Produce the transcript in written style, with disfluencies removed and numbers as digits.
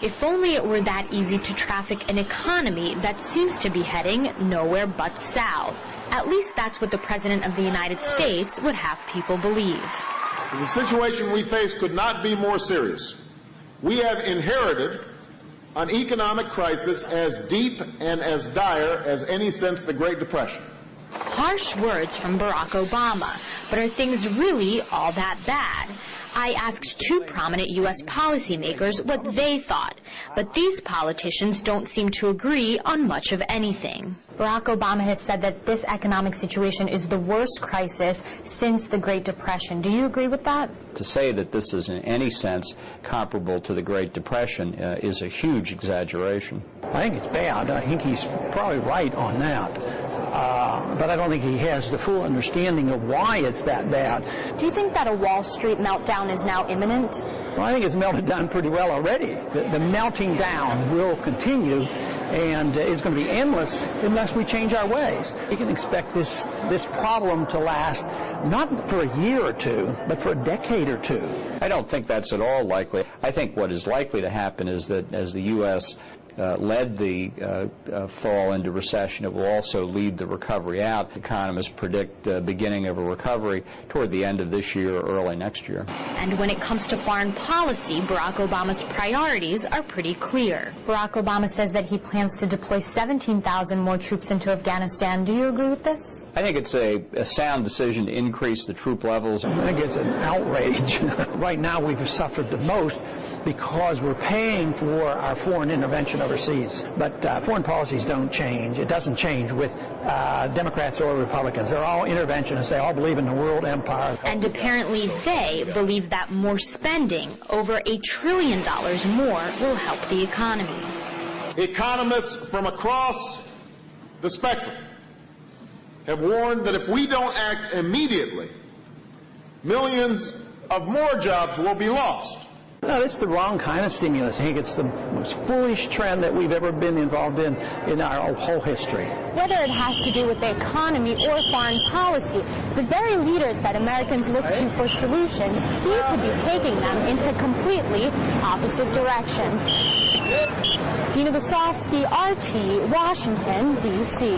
If only it were that easy to traffic an economy that seems to be heading nowhere but south. At least that's what the President of the United States would have people believe. The situation we face could not be more serious. We have inherited an economic crisis as deep and as dire as any since the Great Depression. Harsh words from Barack Obama, but are things really all that bad? I asked two prominent U.S. policymakers what they thought, but these politicians don't seem to agree on much of anything. Barack Obama has said that this economic situation is the worst crisis since the Great Depression. Do you agree with that? To say that this is in any sense comparable to the Great Depression is a huge exaggeration. I think it's bad. I think he's probably right on that. But I don't think he has the full understanding of why it's that bad. Do you think that a Wall Street meltdown is now imminent? Well, I think it's melted down pretty well already. The melting down will continue, and it's going to be endless unless we change our ways. We can expect this problem to last not for a year or two, but for a decade or two. I don't think that's at all likely. I think what is likely to happen is that as the U.S. led the fall into recession, it will also lead the recovery out. Economists predict the beginning of a recovery toward the end of this year or early next year. And when it comes to foreign policy, Barack Obama's priorities are pretty clear. Barack Obama says that he plans to deploy 17,000 more troops into Afghanistan. Do you agree with this? I think it's a sound decision to increase the troop levels. I think it's an outrage. Right now we've suffered the most because we're paying for our foreign intervention overseas. But foreign policies don't change. It doesn't change with Democrats or Republicans. They're all interventionists. They all believe in the world empire. And apparently they believe that more spending, over $1 trillion more, will help the economy. Economists from across the spectrum have warned that if we don't act immediately, millions of more jobs will be lost. No, it's the wrong kind of stimulus. I think it's the most foolish trend that we've ever been involved in our whole history. Whether it has to do with the economy or foreign policy, the very leaders that Americans look to for solutions seem to be taking them into completely opposite directions. Dina Gosofsky, RT, Washington, D.C.